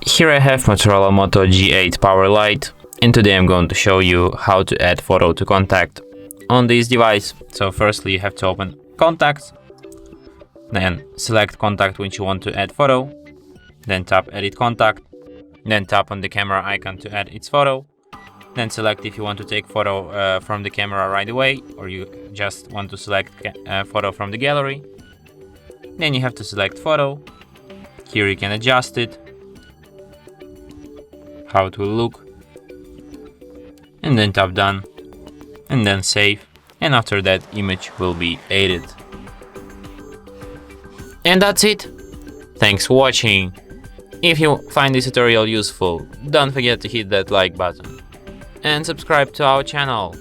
Here I have Motorola Moto G8 Power Lite, and today I'm going to show you how to add photo to contact on this device. So firstly you have to open contacts, then select contact which you want to add photo, then tap edit contact, then tap on the camera icon to add its photo, then select if you want to take photo from the camera right away or you just want to select photo from the gallery. Then you have to select photo. Here you can adjust it, how it will look, and then tap done, and then save, and after that image will be added. And that's it. Thanks for watching. If you find this tutorial useful, don't forget to hit that like button and subscribe to our channel.